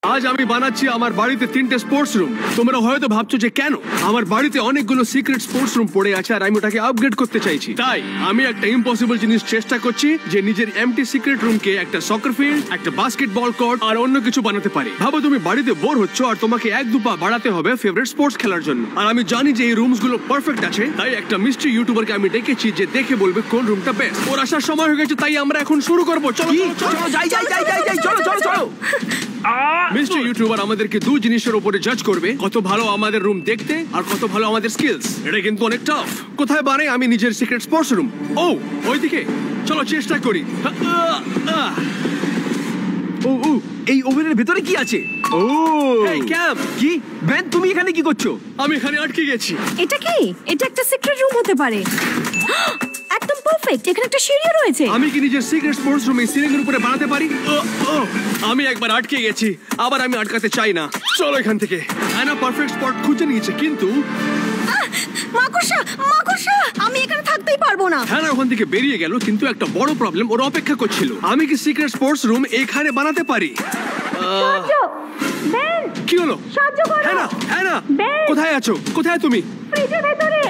আজ আমি বানাচ্ছি আমার বাড়িতে 3টে স্পোর্টস রুম। তোমরা হয়তো ভাবছো যে কেন আমার বাড়িতে অনেকগুলো সিক্রেট স্পোর্টস রুম পড়ে আছে আর আমি ওটাকে আপগ্রেড করতে চাইছি। তাই আমি একটা ইম্পসিবল জিনিস চেষ্টা করছি যে নিজের এমটি সিক্রেট রুমকে একটা সকার ফিল্ড, একটা বাস্কেটবল কোর্ট আর অন্য কিছু বানাতে পারি। ভাবো তুমি বাড়িতে বোর হচ্ছ আর তোমাকে 1-2 পা বাড়াতে হবে ফেভারিট স্পোর্টস খেলার জন্য। আর আমি জানি যে এই রুমস গুলো পারফেক্ট আছে, তাই একটা মিস্ট্রি ইউটিউবারকে আমি ডেকেছি যে দেখে বলবে কোন রুমটা বেস্ট। ওর আসার সময় হয়ে গেছে, তাই আমরা এখন শুরু করবো। চলো চলো যাই যাই যাই যাই যাই চলো চলো চলো। মিস্টার ইউটিউবার আমাদেরকে 2 জিনিসের উপরে জাজ করবে, কত ভালো আমাদের রুম দেখতে আর কত ভালো আমাদের স্কিলস। এটা কিন্তু অনেক টাফ। কোথায় বানাই আমি নিজের সিক্রেট স্পোর্টস রুম? ও ওইদিকে, চলো চেষ্টা করি। ও ও এই ওভেনের ভেতরে কি আছে? ও এই ক্যাম, কি বেন, তুমি এখানে কি করছো? আমি এখানে আটকে গেছি। এটা কি? এটা একটা সিক্রেট রুম হতে পারে। একদম পারফেক্ট। এখানে একটা সিঁড়ি রয়েছে। আমি কি নিজের সিক্রেট স্পোর্টস রুম এই সিলিং এর উপরে বানাতে পারি? আমি একবার আটকে গেছি, আবার আমি আটকাতে চাই না। চলো এখান থেকে। আয়না পারফেক্ট স্পট খুঁজে নিয়েছে, কিন্তু মাকড়সা মাকড়সা, আমি এখানে থাকতেই পারবো না। হ্যাঁ ওখান থেকে বেরিয়ে গেল, কিন্তু একটা বড় প্রবলেম ওর অপেক্ষা করছিল। আমি কি সিক্রেট স্পোর্টস রুম এখানে বানাতে পারি? বেন, কি হলো? সাহায্য করো। হ্যাঁ বেন, কোথায় আছো? কোথায় তুমি? ফ্রিজের ভেতরে।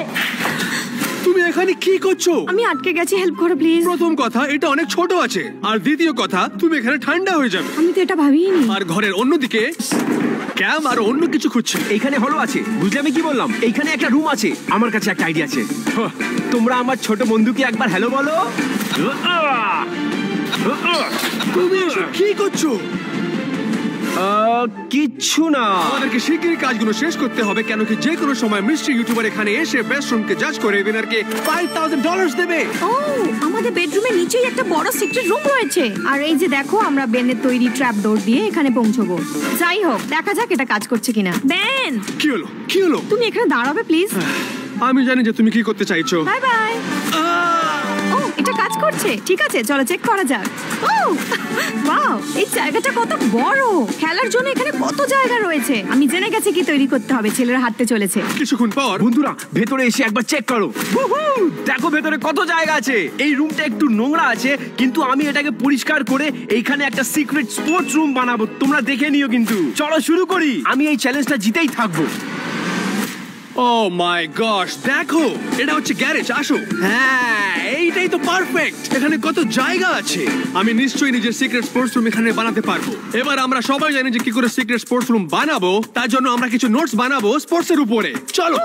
তুমি এখানে কি করছো? আমি আটকে গেছি, হেল্প করো প্লিজ। প্রথম কথা, এটা অনেক ছোট আছে, আর দ্বিতীয় কথা, তুমি এখানে ঠান্ডা হয়ে যাবে। আমি তো এটা ভাবিনি। আর ঘরের অন্যদিকে ক্যাম আর অন্য কিছু খুঁজছে। এইখানে হলো আছে, বুঝলে আমি কি বললাম? এইখানে একটা রুম আছে। আমার কাছে একটা আইডিয়া আছে। তোমরা আমার ছোট বন্ধুকে একবার হ্যালো বলো। তুমি কি করছো? কিচ্ছু না। আমাদেরকে শিগগিরই কাজগুলো শেষ করতে হবে, কেন কি যে কোনো সময় মিস্ট্রি ইউটিউবার এখানে এসে বেস্ট রুমকে জাজ করে উইনারকে $5,000 দেবে। ও, আমাদের বেডরুমের নিচেই একটা বড় সিক্রেট রুম রয়েছে। আর এই যে দেখো, আমরা বেনের তৈরি ট্র্যাপ ডোর দিয়ে এখানে পৌঁছবো। যাই হোক, দেখা যাক এটা কাজ করছে কিনা। বেন, কি হলো? তুমি এখানে দাঁড়াবে প্লিজ? আমি জানি যে তুমি কি করতে চাইছো। Bye bye. ও, এটা কাজ করছে। ঠিক আছে, চলো চেক করা যাক। ও ওয়াও, এই জায়গাটা কত বড়। খেলার জন্য এখানে কত জায়গা রয়েছে। আমি জেনে গেছি কি তৈরি করতে হবে। ছেলেরা হাঁটতে চলেছে। কিছুক্ষণ পর বন্ধুরা ভেতরে এসে একবার চেক করো। দেখো ভেতরে কত জায়গা আছে। এই রুমটা একটু নোংরা আছে, কিন্তু আমি এটাকে পরিষ্কার করে এইখানে একটা সিক্রেট স্পোর্টস রুম বানাবো। তোমরা দেখে নিও কিন্তু। চলো শুরু করি। আমি এই চ্যালেঞ্জটা জিতেই থাকবো। ও মাই গশ, দেখো এটা হচ্ছে গ্যারেজ। আসো। হ্যাঁ, এইটাই তো পারফেক্ট। এখানে কত জায়গা আছে। আমি নিশ্চয়ই নিজের সিক্রেট স্পোর্টস রুম এখানে বানাতে পারবো। এবার আমরা সবাই জানি যে কি করে সিক্রেট স্পোর্টস রুম বানাবো। তার জন্য আমরা কিছু নোটস বানাবো স্পোর্টস এর উপরে। চলো।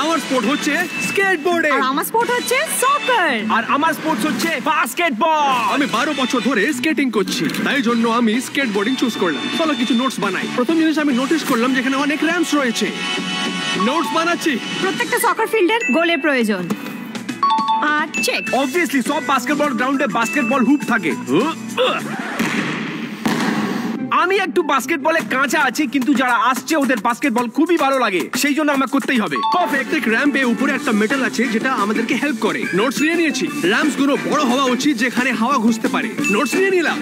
আমার স্পোর্ট হচ্ছে স্কেটবোর্ডিং, আর আমার স্পোর্ট হচ্ছে সকার, আর আমার স্পোর্টস হচ্ছে বাস্কেটবল। আমি 12 বছর ধরে স্কেটিং করছি, তাই জন্য আমি স্কেটবোর্ডিং চুজ করলাম। চলো কিছু নোটস বানাই। প্রথম জিনিস আমি নোটিস করলাম যেখানে অনেক র্যাম্পস রয়েছে। নোটস বানাচ্ছি। প্রত্যেকটা সকার ফিল্ডের গোলের প্রয়োজন। আর চেক। অবভিয়াসলি সব বাস্কেটবল গ্রাউন্ডে বাস্কেটবল হুপ থাকে। আমি একটু বাস্কেটবলে কাঁচা আছি, কিন্তু যারা আসছে ওদের বাস্কেটবল খুবই ভালো লাগে, সেই জন্য আমার করতেই হবে। প্রত্যেক র্যাম্পে উপরে একটা মেটাল আছে যেটা আমাদেরকে হেল্প করে। নোটস নিয়ে নিয়েছি। র্যাম্পস গুলো বড় হওয়া উচিত যেখানে হাওয়া ঘুরতে পারে। নোটস নিয়ে নিলাম।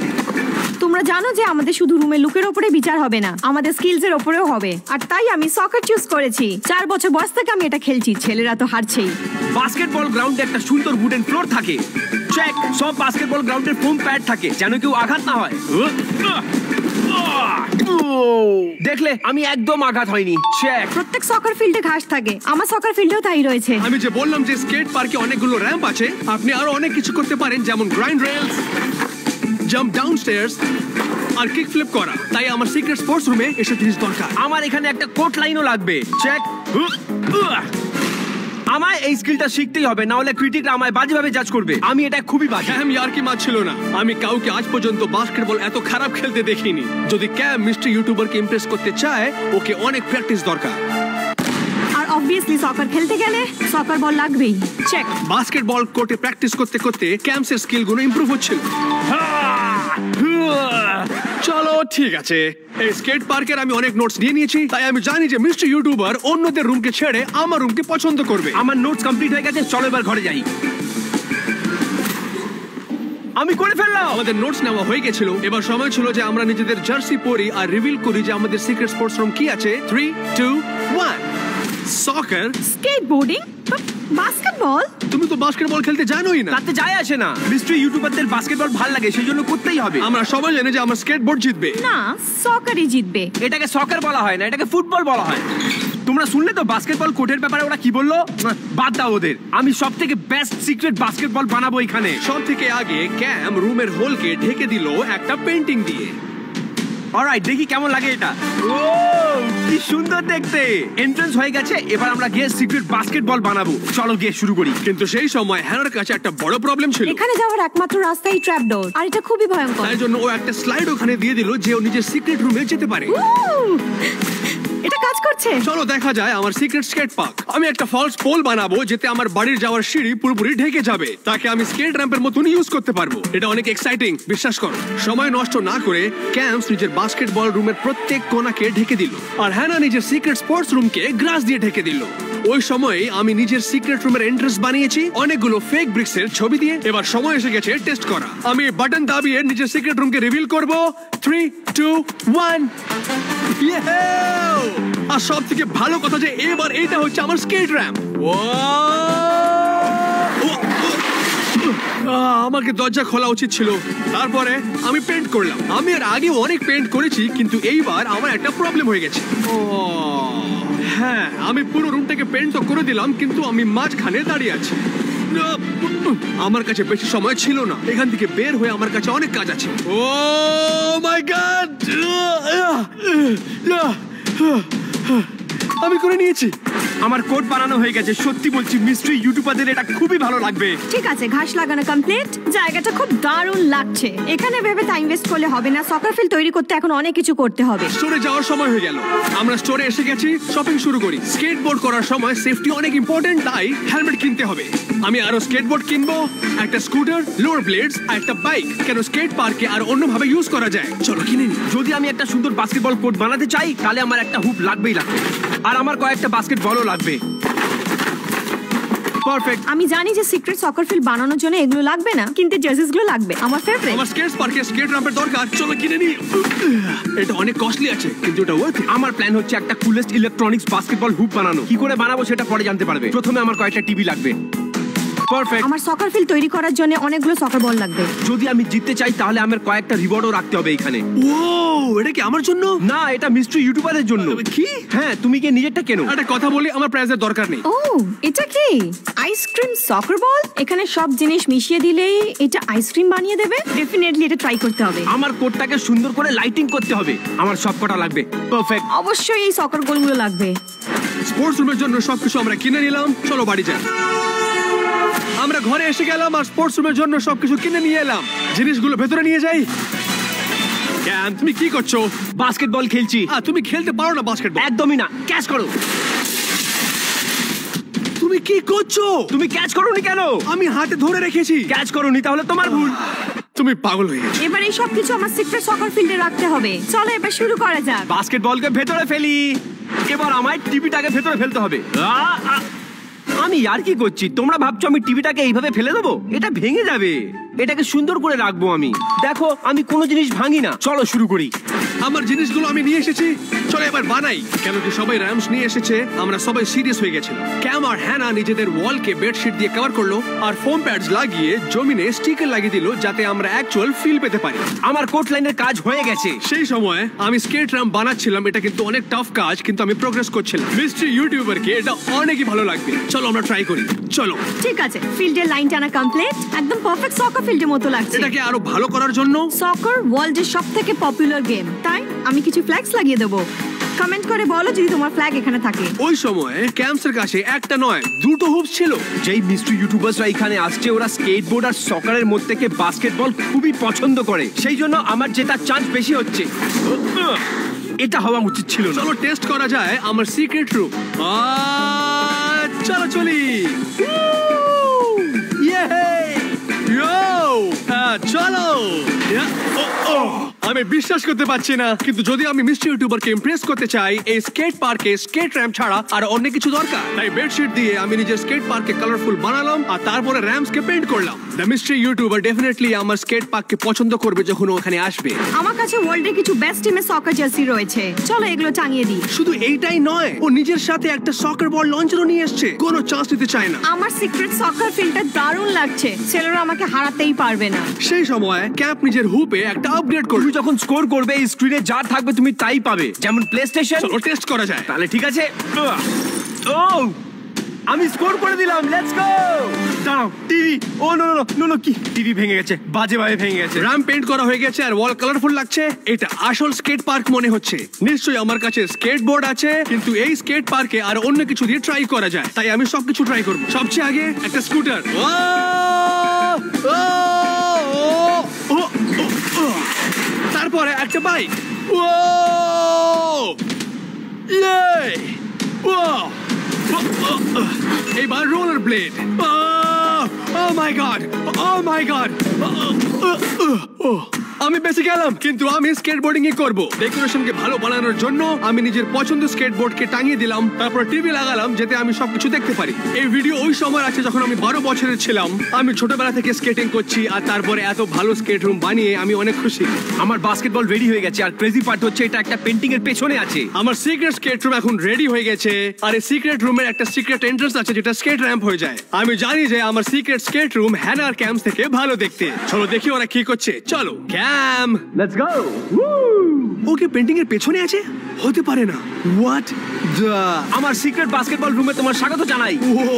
তোমরা জানো যে আমাদের শুধু রুমের লুকের উপরে বিচার হবে না, আমাদের স্কিলস এর উপরেও হবে। আর তাই আমি সকার চুজ করেছি। 4 বছর বয়স থেকে আমি এটা খেলছি। ছেলেরা তো হারছেই। বাস্কেটবল গ্রাউন্ডে একটা সুন্দর উডেন ফ্লোর থাকে। চেক। সব বাস্কেটবল গ্রাউন্ডের ফোম প্যাড থাকে, যেন কেউ আঘাত না হয়। দেখলে আমি একদম আঘাত হয়নি। চেক। প্রত্যেক সকার ফিল্ডে ঘাস থাকে। আমার সকার ফিল্ডেও তাই রয়েছে। আমি যে বললাম যে স্কেট পার্কে অনেকগুলো র্যাম্প আছে, আপনি আরো অনেক কিছু করতে পারেন, যেমন grind rails, jump down stairs আর কিক ফ্লিপ করা। তাই আমার সিক্রেট স্পোর্টস রুমে এসব জিনিস দরকার। আমার এখানে একটা কোট লাইনও লাগবে। চেক। আমায় এই স্কিলটা শিখতেই হবে, না হলে ক্রিটিকরা আমায় বাজেভাবে জাজ করবে। আমি এটা খুবই বাজে। ক্যাম ইয়ার্কি মারছিল না। আমি কাউকে আজ পর্যন্ত বাস্কেটবল এত খারাপ খেলতে দেখিনি। যদি ক্যাম মিস্টার ইউটিউবারকে ইমপ্রেস করতে চায়, ওকে অনেক প্র্যাকটিস দরকার। আর অবভিয়াসলি সকার খেলতে গেলে সকার বল লাগবেই। চেক। বাস্কেটবল কোর্টে প্র্যাকটিস করতে করতে ক্যাম্পসের স্কিলগুলো ইমপ্রুভ হচ্ছিল। চলো ঠিক আছে। এই স্কেট পার্কের আমি অনেক নোটস নিয়ে নিয়েছি, তাই আমি জানি যে মিস্টার ইউটিউবার অন্যদের রুমকে ছেড়ে আমার রুমকে পছন্দ করবে। আমার নোটস কমপ্লিট হয়ে গেছে। চলো এবার ঘরে যাই। আমি করে ফেললাম। আমাদের নোটস নেওয়া হয়ে গেছিল। এবার সময় ছিল যে আমরা নিজেদের জার্সি পরি আর রিভিল করি যে আমাদের সিক্রেট স্পোর্টস রুম কি আছে। 3, 2, 1। সকার, স্কেটবোর্ডিং, বাস্কেটবল। তুমি তো বাস্কেটবল খেলতে জানোই না। তাতে যায় আসে না, মিস্ট্রি ইউটিউবারদের বাস্কেটবল ভালো লাগে, সেই জন্য করতেই হবে। আমরা সবাই জানি যে আমার স্কেটবোর্ড জিতবে। না, সকারই জিতবে। এটাকে সকার বলা হয় না, এটাকে ফুটবল বলা হয়। তোমরা শুনলে তো বাস্কেটবল কোর্টের ব্যাপারে ওরা কি বললো? বাদ দাও ওদের, আমি সব থেকে বেস্ট সিক্রেট বাস্কেটবল বানাবো এখানে। সব থেকে আগে ক্যাম রুমের হোলকে ঢেকে দিল একটা পেন্টিং দিয়ে। অলরাইট, দেখি কেমন লাগে এটা। ও কি সুন্দর দেখতে। এন্ট্রান্স হয়ে গেছে, এবার আমরা গিয়ে সিক্রেট বাস্কেটবল বানাবো। চলো গিয়ে শুরু করি। কিন্তু সেই সময় হ্যানার কাছে একটা বড় প্রবলেম ছিল। এখানে যাওয়ার একমাত্র রাস্তাই ট্র্যাপ ডোর, আর এটা খুবই ভয়ঙ্কর। তাই জন্য ও একটা স্লাইড ওখানে দিয়ে দিল যে ও নিজের সিক্রেট রুমে যেতে পারে। এটা কাজ করছে। চলো দেখা যায় আমার সিক্রেট স্কেট পার্ক। আমি একটা ফলস পোল বানাবো যেতে আমার বাড়ির যাওয়ার সিঁড়ি পুরোপুরি ঢেকে যাবে, তাকে আমি স্কেট র্যাম্পের মতন ইউজ করতে পারবো। এটা অনেক এক্সাইটিং, বিশ্বাস করো। সময় নষ্ট না করে ক্যাম্পস নিজের বাস্কেটবল রুমের প্রত্যেক কোণাকে ঢেকে দিল, আর হ্যানা নিজের সিক্রেট স্পোর্টস রুমকে গ্রাস দিয়ে ঢেকে দিল। ওই সময় আমি নিজের সিক্রেট রুমের এন্ট্রান্স বানিয়েছি অনেকগুলো ফেক ব্রিক্স এর ছবি দিয়ে। এবার সময় এসে গেছে টেস্ট করা। আমি বাটন দাবিয়ে নিজের সিক্রেট রুমকে রিভিল করব। 3, 2, 1। আর সব থেকে ভালো কথা যে এবার এটা হচ্ছে আমার স্কেট র্যাম্প। আমাকে দরজা খোলা উচিত ছিল। তারপরে আমি পেন্ট করলাম। আমি এর আগে অনেক পেন্ট করেছি, কিন্তু এইবার আমার একটা প্রবলেম হয়ে গেছে। হ্যাঁ, আমি পুরো রুমটাকে পেন্ট তো করে দিলাম, কিন্তু আমি মাঝখানে দাঁড়িয়ে আছি। আমার কাছে বেশি সময় ছিল না, এখান থেকে বের হয়ে আমার কাছে অনেক কাজ আছে। ও মাই গড, আমি করে নিয়েছি। আমার কোড বানানো হয়ে গেছে। সত্যি বলছি, মিস্ট্রি ইউটিউবারদের এটা খুবই ভালো লাগবে। ঠিক আছে, ঘাস লাগানো কমপ্লিট। জায়গাটা খুব দারুণ লাগছে। এখানে ভেবে টাইম ওয়েস্ট করলে হবে না। সকার ফিল্ড তৈরি করতে এখন অনেক কিছু করতে হবে। স্টোরে যাওয়ার সময় হয়ে গেল। আমরা স্টোরে এসে গেছি, শপিং শুরু করি। স্কেটবোর্ড করার সময় সেফটি অনেক ইম্পর্টেন্ট, তাই হেলমেট কিনতে হবে। আমি আরো স্কেটবোর্ড কিনবো, একটা স্কুটার, লোয়ার ব্লেডস আর একটা বাইক। কেন স্কেট পার্কে আর অন্যভাবে ইউজ করা যায়। চলো কিনে নি। যদি আমি একটা সুন্দর বাস্কেটবল কোর্ট বানাতে চাই, তাহলে আমার একটা হুপ লাগবেই লাগবে, আর আমার কয়েকটা বাস্কেটবলও লাগবে। পারফেক্ট। আমি জানি যে সিক্রেট সকার ফিল্ড বানানোর জন্য এগুলো লাগবে না, কিন্তু জার্সিস গুলো লাগবে। আমার ফেভারিট। আমার স্কেট পার্কে স্কেট র্যাম্পের দরকার। চলো কিনে নি। এটা অনেক কস্টলি আছে, কিন্তু এটা ওয়ার্থ ইট। আমার প্ল্যান হচ্ছে একটা কুলেস্ট ইলেকট্রনিক্স বাস্কেটবল হুপ বানানো। কি করে বানাবো সেটা পরে জানতে পারবে। প্রথমে আমার কয়েকটা টিভি লাগবে। পারফেক্ট। আমার সকার ফিল্ড তৈরি করার জন্য অনেকগুলো সকার বল লাগবে। যদি আমি জিততে চাই, তাহলে আমার কয়েকটা রিওয়ার্ডও রাখতে হবে এখানে। ও, এটা কি আমার জন্য? না, এটা মিস্ট্রি ইউটিউবারের জন্য। কি? হ্যাঁ, তুমি কি নিজেরটা কেনো? একটা কথা বলি, আমার প্রাইজের দরকার নেই। ও, এটা কি আইসক্রিম সকার বল? এখানে সব জিনিস মিশিয়ে দিলেই এটা আইসক্রিম বানিয়ে দেবে। ডেফিনেটলি এটা ট্রাই করতে হবে। আমার কোডটাকে সুন্দর করে লাইটিং করতে হবে। আমার সব কটা লাগবে। পারফেক্ট। অবশ্যই এই সকার বলগুলো লাগবে। স্পোর্টস রুমের জন্য সবকিছু আমরা কিনে নিলাম। চলো বাড়ি যাই। আমরা ঘরে এসে গেলাম আর স্পোর্টস রুমের জন্য সবকিছু কিনে নিয়ে এলাম। জিনিসগুলো ভেতরে নিয়ে যাই। ক্যাম, তুমি কি করছো? বাস্কেটবল খেলছি। তুমি খেলতে পারো না বাস্কেটবল। একদমই না। ক্যাচ করো। তুমি কি করছো? তুমি ক্যাচ করোনি কেন? আমি হাতে ধরে রেখেছি। ক্যাচ করোনি, তাহলে তোমার ভুল। তুমি পাগল হয়ে গেছো। এবার এই সব কিছু আমার সিক্রেট সকার ফিল্ডে রাখতে হবে। চলো এবার শুরু করা যাক। বাস্কেটবলকে ভেতরে ফেলি। এবার আমায় টিভিটাকে ভেতরে ফেলতে হবে। আমি আর কি করছি? তোমরা ভাবছো আমি টিভিটাকে এইভাবে ফেলে দেবো? এটা ভেঙে যাবে। এটাকে সুন্দর করে রাখবো আমি। দেখো, আমি কোনো জিনিস ভাঙি না। চলো শুরু করি। আমার জিনিসগুলো আমি নিয়ে এসেছি, চলো এবার বানাই। কেন কি সবাই র্যাম্পস নিয়ে এসেছে, আমরা সবাই সিরিয়াস হয়ে গেছিলাম। ক্যাম আর হ্যানা নিজেদের ওয়ালকে বেডশিট দিয়ে কভার করলো আর ফোম প্যাডস লাগিয়ে জমিনে স্টিকার লাগিয়ে দিল, যাতে আমরা অ্যাকচুয়াল ফিল পেতে পারি। আমার কোট লাইনের কাজ হয়ে গেছে। সেই সময় আমি স্কেট র্যাম্প বানাচ্ছিলাম। এটা কিন্তু অনেক টাফ কাজ, কিন্তু আমি প্রোগ্রেস করছিলাম। মিস্ট্রি ইউটিউবারকে এটা অনেকই ভালো লাগবে। চলো আমরা ট্রাই করি। চলো। ঠিক আছে, ফিল্ডের লাইন টানা কমপ্লিট। একদম পারফেক্ট সকার ফিল্ডের মতো লাগছে। এটাকে আরো ভালো করার জন্য সকার ওয়ার্ল্ডের সবথেকে পপুলার গেম, তাই আমি কিছু ফ্ল্যাগস লাগিয়ে দেবো। কমেন্ট করে বলো যদি তোমার ফ্ল্যাগ এখানে থাকে। ওই সময় ক্যাম্পসের কাছে একটা নয়, দুটো হুপ ছিল। যেই মিস্ট্রি ইউটিউবাররা এখানে আসছে, ওরা স্কেটবোর্ড আর সকারের মধ্যে থেকে বাস্কেটবল খুবই পছন্দ করে। সেই জন্য আমার জেতার চান্স বেশি হচ্ছে। এটা হওয়া উচিত ছিল না। চলো টেস্ট করা যায় আমার সিক্রেট রুম। চলো চলি। চলো। আমি বিশ্বাস করতে পারছি না, কিন্তু যদি আমি মিস্টার ইউটিউবারকে ইমপ্রেস করতে চাই, এই স্কেট পার্কে স্কেট র্যাম্প ছাড়া আর অনেক কিছু দরকার। তাই বেডশিট দিয়ে আমি নিজের স্কেট পার্কে কালারফুল বানালাম আর তারপরে র্যাম্পসকে পেইন্ট করলাম। দ্য মিস্টার ইউটিউবার ডেফিনেটলি আমার স্কেট পার্ককে পছন্দ করবে যখন ওখানে আসবে। আমার কাছে ওয়ার্ল্ডে কিছু বেস্ট টিমের সকার জার্সি রয়েছে, চলো এগুলো টাঙিয়ে দিই। শুধু এইটাই নয়, ও নিজের সাথে একটা সকার বল লঞ্চারও নিয়ে এসেছে, কোনো চান্স নিতে চায় না। আমার সিক্রেট সকার ফিল্ডটা দারুণ লাগছে, ছেলেরা আমাকে হারাতেই পারবে না। সেই সময় ক্যাম্প নিজের হুপে একটা আপগ্রেড করবে। তুমি যখন স্কোর করবে এই স্ক্রিনে যা থাকবে তুমি তাই পাবে, যেমন প্লে স্টেশন। চলো টেস্ট করা যায়। তাহলে ঠিক আছে। ও আমি স্কোর করে দিলাম, লেটস গো। দাঁড়াও, টিভি। ও নো নো নো নো, কি টিভি ভেঙে গেছে, বাজে ভাবে ভেঙে গেছে। র্যাম্প পেইন্ট করা হয়ে গেছে আর ওয়াল কালারফুল লাগছে। এটা আসল স্কেট পার্ক মনে হচ্ছে। নিশ্চয়ই আমার কাছে স্কেটবোর্ড আছে, কিন্তু এই স্কেট পার্কে আর অন্য কিছু দিয়ে ট্রাই করা যায়, তাই আমি সবকিছু ট্রাই করব। সবচেয়ে আগে একটা স্কুটার, তারপরে একটা বাইক, এইবার roller blade. Oh my god! Oh my god! আমি বেঁচে গেলাম, কিন্তু আমি স্কেটবোর্ডিং ই করব। ডেকোরেশনকে ভালো বানানোর জন্য আমি নিজের পছন্দ স্কেটবোর্ডকে টাঙিয়ে দিলাম, তারপর টিভি লাগালাম যাতে আমি সবকিছু দেখতে পারি। এই ভিডিও ওই সময় আছে যখন আমি 12 বছরের ছিলাম। আমি ছোটবেলা থেকে স্কেটিং করছি আর তারপরে এত ভালো স্কেট রুম বানিয়ে আমি অনেক খুশি। আমার বাস্কেটবল রেডি হয়ে গেছে, আর ক্রেজি পার্ট হচ্ছে এটা একটা পেন্টিং এর পেছনে আছে। আমার সিক্রেট স্কেট রুম এখন রেডি হয়ে গেছে, আর এই সিক্রেট রুমের একটা সিক্রেট এন্ট্রান্স আছে যেটা স্কেট র্যাম্প হয়ে যায়। আমি জানি যে আমার সিক্রেট স্কেট রুম হ্যানার ক্যাম্প থেকে ভালো দেখতে। চলো দেখি ওরা কি করছে। চলো ক্যাম, লেটস গো। ওকে পেন্টিং এর পেছনে আছে? হতে পারে না। হোয়াট দ্য, আমার সিক্রেট বাস্কেটবল রুমে তোমার স্বাগত জানাই। ও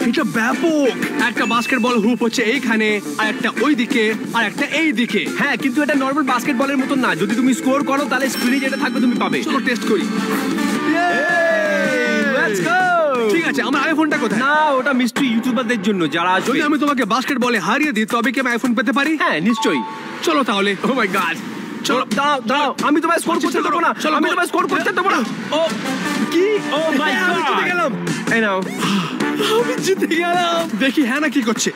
এটা ব্যাপক। একটা বাস্কেটবল হুপ হচ্ছে এইখানে, আর একটা ওইদিকে, আর একটা এইদিকে। হ্যাঁ, কিন্তু এটা নরমাল বাস্কেটবলের মতন না। যদি তুমি স্কোর করো তাহলে স্ক্রিনে যেটা থাকবে তুমি পাবে। চলো টেস্ট করি। Let's go. ঠিক আছে, আমার আইফোনটা কোথায়? না, ওটা মিস্ট্রি ইউটিউবারদের জন্য যারা আসবে। যদি আমি তোমাকে বাস্কেটবলে হারিয়ে দিই তবে কি আমি আইফোন পেতে পারি? হ্যাঁ নিশ্চয়ই। চলো তাহলে। ও মাই গড। চলো দাঁড়াও দাঁড়াও, আমি তোমায় স্কোর করতে দেবো না। চলো, আমি তোমায় স্কোর করতে দেবো না। ও কি? ও মাই গড, আমি জিতে গেলাম। এই নাও। আমি জিতে গেলাম। দেখি হ্যাঁ না কি করছে।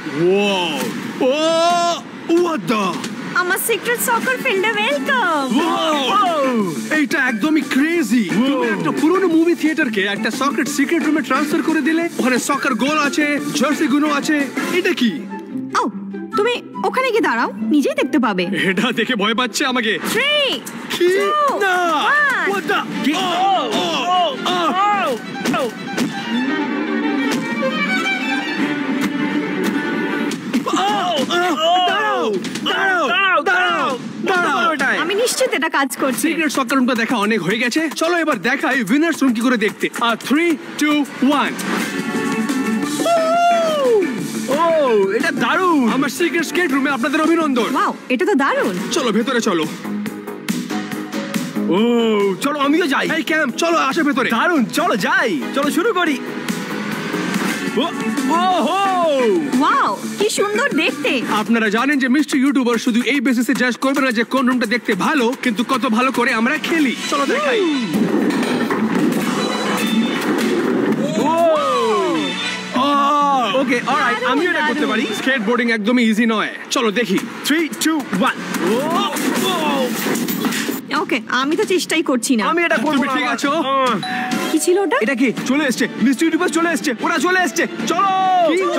ও হোয়াট দ্য, আমার সিক্রেট সকার ফিল্ডে ওয়েলকাম। এইটা একদমই ক্রেজি। তুমি একটা পুরনো মুভি থিয়েটারকে একটা সকেট সিক্রেট রুমে ট্রান্সফার করে দিলে। ওখানে সকার গোল আছে, জার্সি গুলো আছে। এটা কি? ও তুমি ওখানে গিয়ে দাঁড়াও, নিজেই দেখতে পাবে। এটা দেখে ভয় পাচ্ছে আমাকে। 3 কি? 2 না, 1 what the? আমি নিশ্চিত এটা কাজ করছে। সিক্রেট সকার রুমটা দেখা অনেক হয়ে গেছে। চলো এবার দেখাই উইনার্স রুম কি করে দেখতে। 3 2 1। ও এটা দারুণ। আমার সিক্রেট স্কেট রুমে আপনাদের অভিনন্দন। ওয়াও, এটা তো দারুণ। চলো ভেতরে চলো। ও চলো আমিও যাই। এই ক্যাম্প, চলো আসো ভেতরে। দারুণ, চলো যাই। চলো শুরু করি। ওয়াও, কি সুন্দর দেখতে। আপনারা জানেন যে মিস্টার ইউটিউবার শুধু এই বেসিসে জাজ করবে না যে কোন রুমটা দেখতে ভালো, কিন্তু কত ভালো করে আমরা খেলি। চলো দেখাই। ওকে অলরাইট, আমি এটা করতে পারি। স্কেটবোর্ডিং একদমই ইজি নয়। চলো দেখি। 3 2 1। ওকে, আমি তো চেষ্টাই করছি না। আমি এটা করব। তুমি ঠিক আছো? কি ছিল ওটা? এটা কি চলে এসেছে? মিস্টার ইউটিউবার চলে এসেছে, ওরা চলে এসেছে। চলো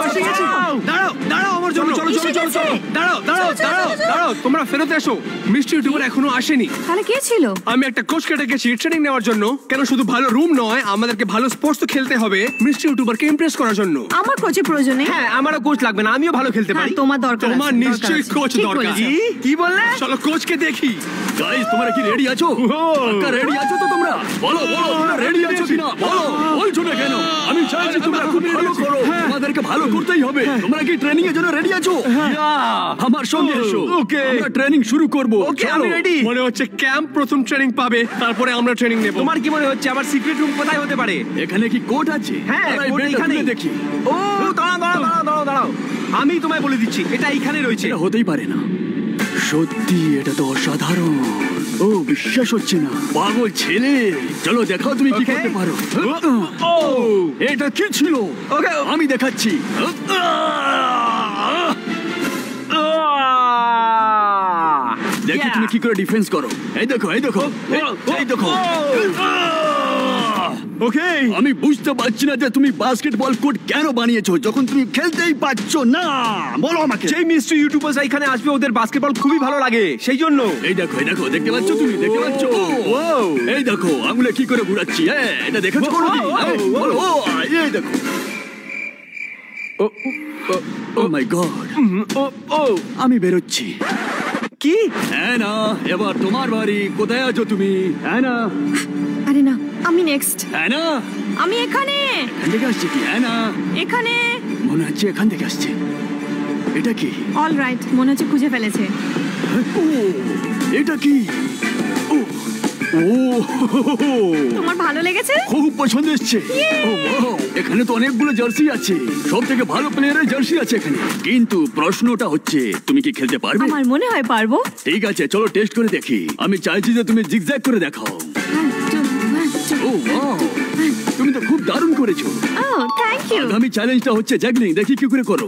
এসে গেছে। দাঁড়াও দাঁড়াও আমার জন্য। চলো চলো চলো চলো। দাঁড়াও দাঁড়াও দাঁড়াও দাঁড়াও, তোমরা ফেরত এসো। মিস্টার ইউটিউবার এখনো আসেনি। তাহলে কে ছিল? আমি একটা কোচ কেটে গেছি ট্রেনিং নেওয়ার জন্য। কেন শুধু ভালো রুম নয়, আমাদেরকে ভালো স্পোর্টস তো খেলতে হবে মিস্টার ইউটিউবারকে ইমপ্রেস করার জন্য। আমার কোচের প্রয়োজন নেই। হ্যাঁ, আমারও কোচ লাগবে না, আমিও ভালো খেলতে পারি। তোমার দরকার আছে। তোমার নিশ্চয়ই কোচ ঠিক দরকার। বলেছো। কি বললে? চলো কোচকে দেখি। গাইস, তোমরা কি রেডি আছো? পাক্কা রেডি আছো তো তোমরা? বলো বলো, তোমরা রেডি আছো কিনা বলো। বলছো না কেন? আমি চাইছি তোমরা খুব ভালো করো। তোমাদেরকে ভালো করতেই হবে। তোমরা কি ট্রেনিং এর জন্য রেডি আছো? আমার সঙ্গে এসো। ওকে, আমরা ট্রেনিং শুরু করব। ওকে, আমি রেডি। মনে হচ্ছে ক্যাম্প প্রথম ট্রেনিং পাবে, তারপরে আমরা ট্রেনিং নেব। তোমার কি মনে হচ্ছে আমার সিক্রেট রুম কোথায় হতে পারে? এখানে কি কোড আছে? হ্যাঁ, দাঁড়াও, কোড বেলটা এখানেই। খুলে দেখি। ও দাঁড়াও দাঁড়াও দাঁড়াও দাঁড়াও দাঁড়াও, আমি তোমায় বলে দিচ্ছি এটা এইখানে রয়েছে। এটা হতেই পারে না। সত্যি এটা তো অসাধারণ। ও বিশ্বাস হচ্ছে না। পাগল ছেলে, চলো দেখাও তুমি কি Okay. করতে পারো। ও এটা কি ছিল? ওকে, আমি দেখাচ্ছি। দেখি তুমি তুমি কি করে ডিফেন্স করো। এই দেখো এই দেখো এই দেখো। ওকে, আমি বুঝতে পারছি না যে তুমি বাস্কেটবল কোর্ট কেন বানিয়েছো যখন তুমি খেলতেই পারছো না। বলো আমাকে। সেই মিস্ট্রি ইউটিউবাররা এখানে আসবে, ওদের বাস্কেটবল খুবই ভালো লাগে, সেই জন্য। এই দেখো দেখতে পাচ্ছ তুমি, দেখতে পাচ্ছ? এই দেখো আঙুলে কি করে ঘুরাচ্ছি। এটা দেখেছো কোনোদিন? বলো। এই দেখো। ও মাই গড, আমি বেরোচ্ছি। কি? হ্যাঁ না, এবার তোমার বাড়ি। কোথায় আছো তুমি? হ্যাঁ না, আরে না, আমি নেক্সট। হ্যাঁ না, আমি এখানে। এখান থেকে আসছে কি? হ্যাঁ না, এখানে। মনে হচ্ছে এখান থেকে আসছে। এটা কি? অল রাইট, মনে হচ্ছে খুঁজে ফেলেছে। ও, এটা কি? ও ও, তোমার ভালো লেগেছে? খুব পছন্দ এসছে। ও wow, এখানে তো অনেকগুলো জার্সি আছে, সব থেকে ভালো প্লেয়ারের জার্সি আছে এখানে। কিন্তু প্রশ্নটা হচ্ছে তুমি কি খেলতে পারবে? আমার মনে হয় পারবো। ঠিক আছে, চলো টেস্ট করে দেখি। আমি চাইছি যে তুমি জিগজ্যাগ করে দেখাও। ও wow, তুমি তো খুব দারুণ করেছো। ও থ্যাংক ইউ। আগামী চ্যালেঞ্জটা হচ্ছে জ্যাগলিং। দেখি কি করে করো।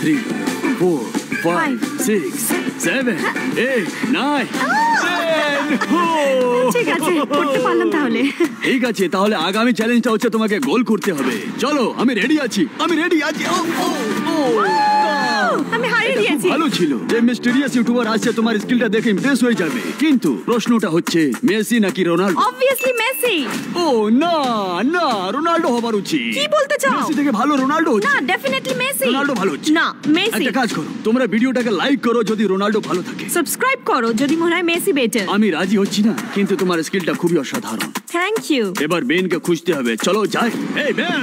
3 4 5 6 7 8 9 ঠিক আছে, করতে পারলাম তাহলে। ঠিক আছে, তাহলে আগামী চ্যালেঞ্জটা হচ্ছে তোমাকে গোল করতে হবে। চলো, আমি রেডি আছি। আমি হারিয়ে দিয়েছি। ভালো ছিল। যে মিস্টেরিয়াস ইউটিউবার আসছে তোমার স্কিলটা দেখে ইমপ্রেস হয়ে যাবে। কিন্তু প্রশ্নটা হচ্ছে মেসি নাকি রোনাল্ডো? Obviously Messi. ও না না, রোনাল্ডো হবার উচিত। কি বলতে চাও? মেসি থেকে ভালো রোনাল্ডো হচ্ছে। না, ডেফিনেটলি মেসি। রোনাল্ডো ভালো হচ্ছে। না, মেসি। একটা কাজ করো, তোমরা ভিডিওটাকে লাইক করো যদি রোনাল্ডো ভালো থাকে। সাবস্ক্রাইব করো যদি মনে হয় মেসি বেটার। আমি রাজি হচ্ছি না, কিন্তু তোমার স্কিলটা খুবই অসাধারণ। Thank you. এবার বেনকে খুঁজতে হবে। চলো যাই। এই বেন,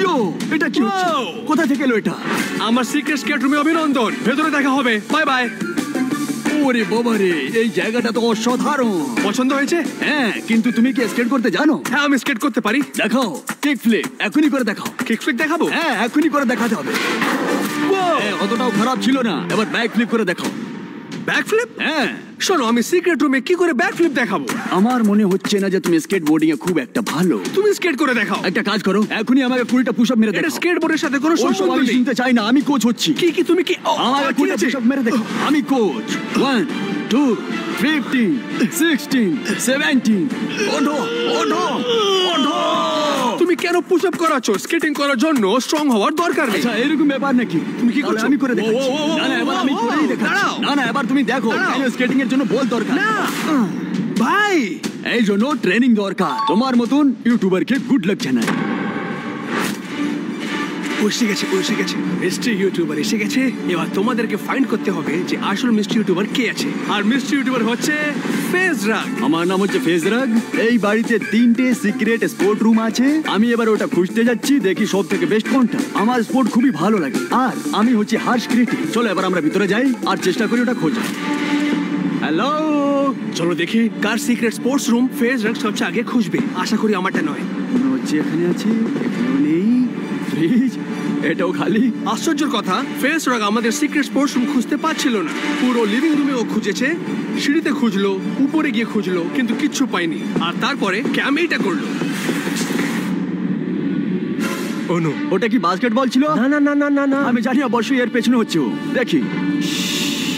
ইয়ো, এটা কি হচ্ছে? কোথা থেকে এলো এটা? আমার সিক্রেট স্কেট রুমে অভিনন্দন। ভেতরে দেখা হবে। Bye bye. ওরে বাবা রে, এই জায়গাটা তো অসাধারণ। পছন্দ হয়েছে? হ্যাঁ, কিন্তু তুমি কি স্কেট করতে জানো? হ্যাঁ, আমি স্কেট করতে পারি। দেখাও কিক ফ্লিপ, এখনই করে দেখাও। কিক ফ্লিপ দেখাবো? হ্যাঁ, এখনই করে দেখাতে হবে। হ্যাঁ, অতটাও খারাপ ছিল না। এবার ব্যাক ফ্লিপ করে দেখাও। Back flip? হ্যাঁ। শোনো, আমি সিক্রেট রুমে কি করে ব্যাক ফ্লিপ দেখাবো? আমার মনে হচ্ছে না যে তুমি স্কেট বোর্ডিং এ খুব একটা ভালো। তুমি স্কেট করে দেখাও। একটা কাজ করো, এখনই আমাকে 20টা পুশ আপ মেরে এটা দেখাও। স্কেট বোর্ডের সাথে কোনো সম্বন্ধ আমি নেই। শুনতে চাই না, আমি কোচ হচ্ছি। কি তুমি কি? আমাকে 20টা পুশ আপ মেরে দেখো। আমি কোচ। 1 2 15 16 17। ওঠো ওঠো ওঠো। তুমি কেন পুশ আপ করাচ্ছ? স্কেটিং করার জন্য স্ট্রং হওয়ার দরকার নেই। আচ্ছা, এরকম ব্যাপার নাকি? তুমি কি করছো? আমি করে দেখাচ্ছি। ও, ও, ও, না না, এবার আমি ও, ও, করেই দেখাচ্ছি। দাঁড়াও। না না, এবার তুমি দেখো। দাঁড়াও। স্কেটিং এর জন্য বল দরকার। না ভাই, এই জন্য ট্রেনিং দরকার। তোমার মতন ইউটিউবারকে গুড লাক জানাই। এসে গেছে মিস্ট্রি ইউটিউবার এসে গেছে। এবার তোমাদেরকে ফাইন্ড করতে হবে যে আসল মিস্ট্রি ইউটিউবার কে আছে। আর মিস্ট্রি ইউটিউবার হচ্ছে ফেজরাগ। আমার নাম হচ্ছে ফেজরাগ। এই বাড়িতে 3টে সিক্রেট স্পোর্ট রুম আছে। আমি এবার ওটা খুঁজতে যাচ্ছি, দেখি সব থেকে বেস্ট কোনটা। আমার স্পোর্ট খুবই ভালো লাগে, আর আমি হচ্ছে হার্শ ক্রিটিক। চলো এবার আমরা ভিতরে যাই আর চেষ্টা করি ওটা খোঁজা। হ্যালো, চলো দেখি কার সিক্রেট স্পোর্টস রুম ফেজরাগ সবচেয়ে আগে খুঁজবে। আশা করি আমারটা নয়। মনে হচ্ছে এখানে আছে, এখানেও নেই। ফ্রিজ, এটাও খালি। আশ্চর্যের কথা, ফেজরাগ আমাদের সিক্রেট স্পোর্টস রুম খুঁজতে পাচ্ছিল না। পুরো লিভিং রুমে ও খুঁজেছে, সিঁড়িতে খুঁজলো, উপরে গিয়ে খুঁজলো, কিন্তু কিচ্ছু পাইনি। আর তারপরে ক্যাম এইটা করলো। ওটা কি বাস্কেটবল ছিল? না না না না না না। আমি জানি অবশ্যই এর পেছনে হচ্ছে ও। দেখি,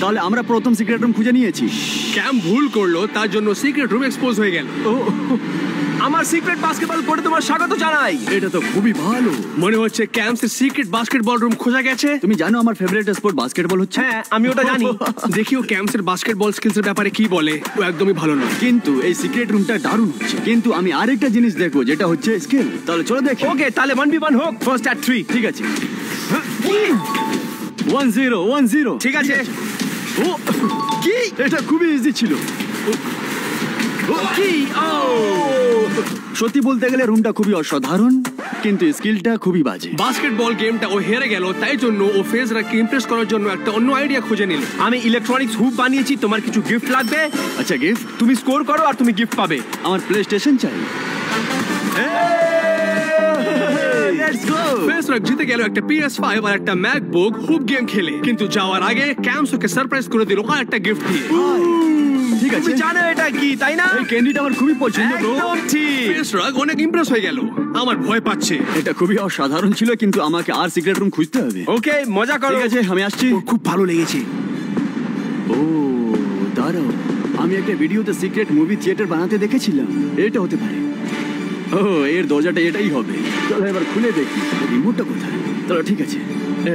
তাহলে আমরা প্রথম সিক্রেট রুম খুঁজে নিয়েছি। ক্যাম ভুল করলো, তার জন্য সিক্রেট রুম এক্সপোজ হয়ে গেল। আমার সিক্রেট বাস্কেটবল কোর্টে তোমার স্বাগত জানাই। এটা তো খুবই ভালো। মনে হচ্ছে ক্যাম্পসের সিক্রেট বাস্কেটবল রুম খোঁজা গেছে। তুমি জানো আমার ফেভারিট স্পোর্ট বাস্কেটবল হচ্ছে? হ্যাঁ, আমি ওটা জানি। দেখিও ক্যাম্পসের বাস্কেটবল স্কিলস এর ব্যাপারে কি বলে। ও একদমই ভালো নয়। কিন্তু এই সিক্রেট রুমটা দারুণ হচ্ছে। কিন্তু আমি আরেকটা জিনিস দেখবো, যেটা হচ্ছে স্কিল। তাহলে চলো দেখি। ওকে, তাহলে 1v1 হোক। First at 3। ঠিক আছে। 1-0 ঠিক আছে। ও কি, এটা খুবই ইজি ছিল। কি? সত্যি বলতে গেলে রুমটা খুবই অসাধারণ, কিন্তু স্কিলটা খুবই বাজে। বাস্কেটবল গেমটা ও হেরে গেল, তাই জন্য ও ফেজরাকে ইমপ্রেস করার জন্য একটা অন্য আইডিয়া খুঁজে নিল। আমি ইলেকট্রনিক্স হুপ বানিয়েছি, তোমার কিছু গিফট লাগবে। আচ্ছা, গিফট? তুমি স্কোর করো আর তুমি গিফট পাবে। আমার প্লে স্টেশন চাই। ফেজরাক জিতে গেল একটা PS5 আর একটা ম্যাকবুক হুপ গেম খেলে। কিন্তু যাওয়ার আগে ক্যাম্পস ওকে সারপ্রাইজ করে দিল আর একটা গিফট দিয়ে। ঠিক আছে, তুমি জানো এটা কি, তাই না? এই ক্যান্ডিটা আমার খুবই পছন্দ ব্রো। একদম ঠিক। ফেজরাক অনেক ইমপ্রেস হয়ে গেল। আমার ভয় পাচ্ছে। এটা খুবই অসাধারণ ছিল, কিন্তু আমাকে আর সিক্রেট রুম খুঁজতে হবে। ওকে, মজা করো। ঠিক আছে, আমি আসছি। ওর খুব ভালো লেগেছে। একটা ভিডিওতে সিক্রেট মুভি থিয়েটার বানাতে দেখেছিলাম। এটা হতে পারে। ও, এর দরজাটা এটাই হবে। চলো এবার খুলে দেখি রিমোটটা কোথায়। চলো ঠিক আছে,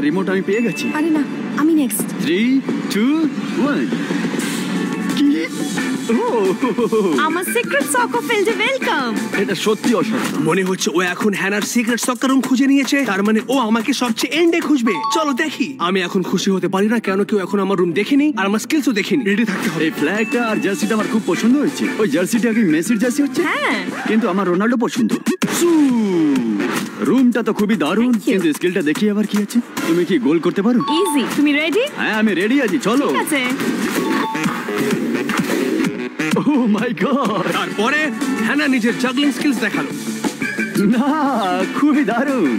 রিমোট আমি পেয়ে গেছি। আরে না, আমি নেক্সট। 3, 2, 1। কি? ও, আমার সিক্রেট সকার ফিল্ডে ওয়েলকাম। এটা সত্যি অসাধারণ। মনে হচ্ছে ও এখন হ্যানার সিক্রেট সক্কার রুম খুঁজে নিয়েছে, তার মানে ও আমাকে সবচেয়ে এন্ডে খুঁজবে। চলো দেখি। আমি এখন খুশি হতে পারি না, কেন কেউ এখন আমার রুম দেখেনি আর আমার স্কিলসও দেখিনি। রেডি থাকতে হবে। এই ফ্ল্যাগটা আর জার্সিটা আমার খুব পছন্দ হয়েছে। ওই জার্সিটা কি মেসির জার্সি হচ্ছে? হ্যাঁ। কিন্তু আমার রোনাল্ডো পছন্দ। রুমটা তো খুবই দারুণ, Thank you. কিন্তু স্কিলটা দেখি আবার কি আছে। তুমি কি গোল করতে পারো? ইজি। তুমি রেডি? হ্যাঁ আমি রেডি আছি, চলো। ঠিক আছে। ও মাই গড, তারপরে হ্যানা নিজের জাগলিং স্কিলস দেখালো। না খুবই দারুণ।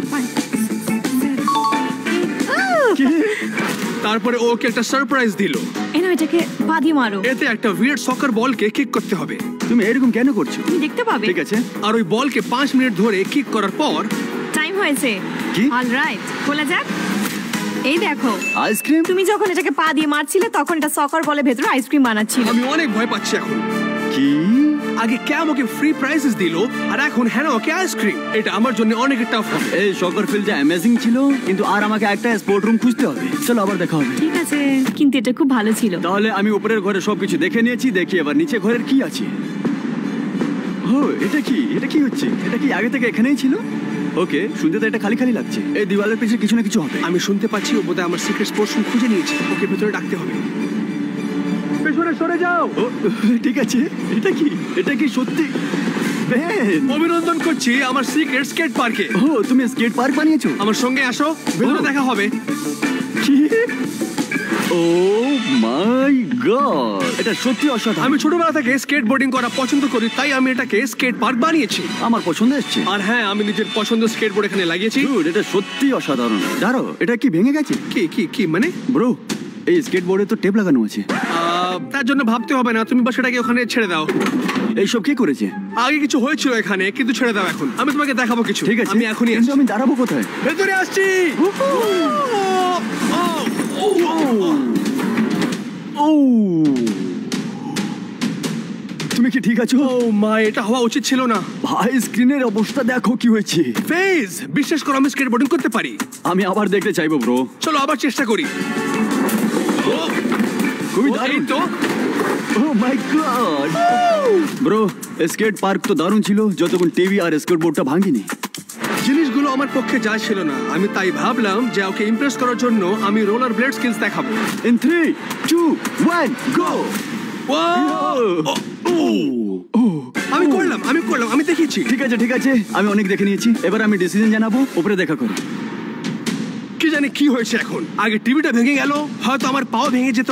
কি? তারপরে ও ওকে একটা সারপ্রাইজ দিল। এনো এটাকে পা দিয়ে মারো। এতে একটা উইয়ার্ড সকার বলকে কিক করতে হবে। তুমি এরকম কেন করছো? তুমি দেখতে পাবে। ঠিক আছে। আর ওই বলকে 5 মিনিট ধরে কিক করার পর টাইম হয়েছে। কি? অলরাইট, খোলা যাক। এই দেখো, আইসক্রিম? তুমি যখন এটাকে পা দিয়ে মারছিলে তখন এটা সকার বলে ভেতরে আইসক্রিম বানাচ্ছিল। আমি অনেক ভয় পাচ্ছি এখন। কি? আগে ক্যাম ওকে ফ্রি প্রাইজেস দিল আর এখন হ্যানা ওকে আইসক্রিম। এটা আমার জন্য অনেক টাফ হবে। এই সকার ফিল্ডটা অ্যামেজিং ছিল, কিন্তু আর আমাকে একটা স্পোর্ট রুম খুঁজতে হবে। চলো আবার দেখা হবে। ঠিক আছে, কিন্তু এটা খুব ভালো ছিল। তাহলে আমি উপরের ঘরে সবকিছু দেখে নিয়েছি, দেখি এবার নিচে ঘরের কি আছে। ও, এটা কি? এটা কি হচ্ছে? এটা কি আগে থেকে এখানেই ছিল? ওকে, শুনতে তো এটা খালি খালি লাগছে। এই দিওয়ালের পিছনে কিছু না কিছু হবে। আমি শুনতে পাচ্ছি ও বোধহয় আমার সিক্রেট স্পোর্টস রুম খুঁজে নিয়েছে। ওকে ভেতরে ডাকতে হবে। পেছনে সরে যাও। ও, ঠিক আছে। এটা কি? এটা কি সত্যি? বেন! অভিনন্দন করছি আমার সিক্রেট স্কেট পার্কে। ও, তুমি স্কেট পার্ক বানিয়েছো? আমার সঙ্গে আসো, ভেতরে ও। দেখা হবে। কি? ও মাই গড, এটা সত্যি অসাধারণ। আমি ছোটবেলা থেকে স্কেট বোর্ডিং করা পছন্দ করি, তাই আমি এটাকে স্কেট পার্ক বানিয়েছি। আমার পছন্দ এসছে। আর হ্যাঁ, আমি নিজের পছন্দ স্কেট বোর্ড এখানে লাগিয়েছি। Dude, এটা সত্যি অসাধারণ। জানো এটা কি ভেঙে গেছে? কি কি কি মানে? ব্রো, এই স্কেট বোর্ডে তো টেপ লাগানো আছে। তার জন্য ভাবতে হবে না, তুমি বা সেটাকে ওখানে ছেড়ে দাও। এইসব কি করেছে? আগে কিছু হয়েছিল এখানে, কিন্তু ছেড়ে দাও এখন। আমি তোমাকে দেখাবো কিছু। ঠিক আছে, আমি এখনই কিন্তু আসছি। আমি দাঁড়াবো কোথায়? ভেতরে আসছি। ও, তুমি কি ঠিক আছো? ও মা, এটা হওয়া উচিত ছিল না। ভাই, স্ক্রিনের অবস্থা দেখো কি হয়েছে। ফেজ, বিশ্বাস করো আমি স্কেট বোর্ডিং করতে পারি। আমি আবার দেখতে চাইবো ব্রো। চলো আবার চেষ্টা করি। খুবই ও, এই দারুণ তো। ও মাই গড ব্রো, স্কেট পার্ক তো দারুণ ছিল যতক্ষণ টিভি আর স্কেট বোর্ডটা ভাঙিনি। জিনিসগুলো আমার পক্ষে যা ছিল না, আমি তাই ভাবলাম যে ওকে ইমপ্রেস করার জন্য আমি রোলার ব্লেড স্কিলস দেখাবো। ইন 3, 2, 1 গো। আমি করলাম, আমি দেখিয়েছি। ঠিক আছে ঠিক আছে, আমি অনেক দেখে নিয়েছি। এবার আমি ডিসিশন জানাবো, উপরে দেখা করো। কি জানি কি হয়েছে এখন। আগে টিভিটা ভেঙে গেল, হয়তো আমার পাও ভেঙে যেত।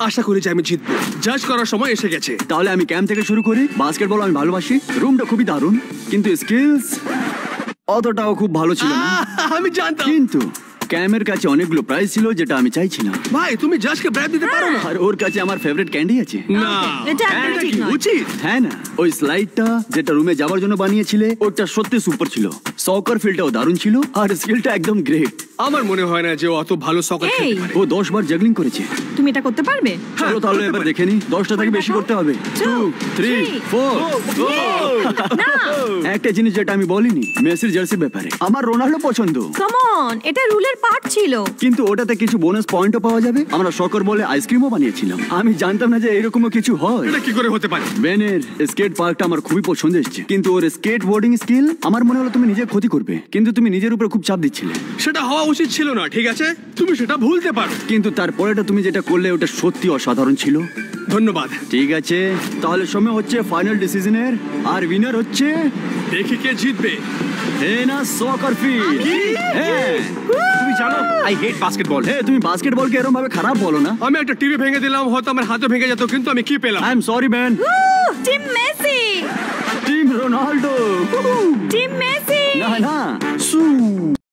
আশা করি যে আমি জিতবো। জাজ করার সময় এসে গেছে। তাহলে আমি ক্যাম্প থেকে শুরু করি। বাস্কেটবল আমি ভালোবাসি, রুমটা খুবই দারুণ, কিন্তু স্কিলস অতটাও খুব ভালো ছিল না। আমি জানতাম। কিন্তু ক্যামের কাছে অনেকগুলো প্রাইজ ছিল যেটা আমি চাইছিলাম। ভাই, তুমি জাজকে ব্র্যাব দিতে পারো না। আর ওর কাছে আমার ফেভারিট ক্যান্ডি আছে। না, এটা একদমই এটা ঠিক কি নয়। উচিত? হ্যাঁ না, ওই স্লাইডটা যেটা রুমে যাওয়ার জন্য বানিয়েছিলে ওটা সত্যি সুপার ছিল। সকার ফিল্ডটাও দারুণ ছিল আর স্কিলটা একদম গ্রেট। আমার মনে হয় না যে ও অত ভালো সকার এই। খেলতে পারে। ও 10 বার জাগলিং করেছে। তুমি এটা করতে পারবে? চলো তাহলে করতে এবার পারি। দেখে নি, 10টা থেকে বেশি করতে হবে। 2, 3, 4 না, একটা জিনিস যেটা আমি বলিনি মেসির জার্সির ব্যাপারে, আমার রোনাল্ডো পছন্দ, কাম অন, এটা রুলের পার্ট ছিল। কিন্তু ওটাতে কিছু বোনাস পয়েন্টও পাওয়া যাবে। আমরা শকর বলে আইসক্রিমও বানিয়েছিলাম। আমি জানতাম না যে এরকমও কিছু হয়। এটা কি করে হতে পারে? বেনের স্কেট পার্কটা আমার খুবই পছন্দ এসেছে, কিন্তু ওর স্কেট বোর্ডিং স্কিল আমার মনে হলো তুমি নিজের ক্ষতি করবে, কিন্তু তুমি নিজের উপর খুব চাপ দিচ্ছিলে। সেটা হওয়া উচিত ছিল না, ঠিক আছে? তুমি সেটা ভুলতে পারো। কিন্তু তারপরেটা তুমি যেটা করলে ওটা সত্যি অসাধারণ ছিল। ধন্যবাদ। ঠিক আছে, তাহলে সময় হচ্ছে ফাইনাল ডিসিশনের, আর উইনার হচ্ছে দেখি কে জিতবে। হেনা সকার ফিল্ড। হ্যাঁ, তুমি জানো আই হেট বাস্কেটবল। হ্যাঁ, তুমি বাস্কেটবলকে এরকম ভাবে খারাপ বলো না। আমি একটা টিভি ভেঙে দিলাম, হয়তো আমার হাতে ভেঙে যেত, কিন্তু আমি কি পেলাম? I am sorry man. Team Messi, team Ronaldo. Team Messi. না না, সু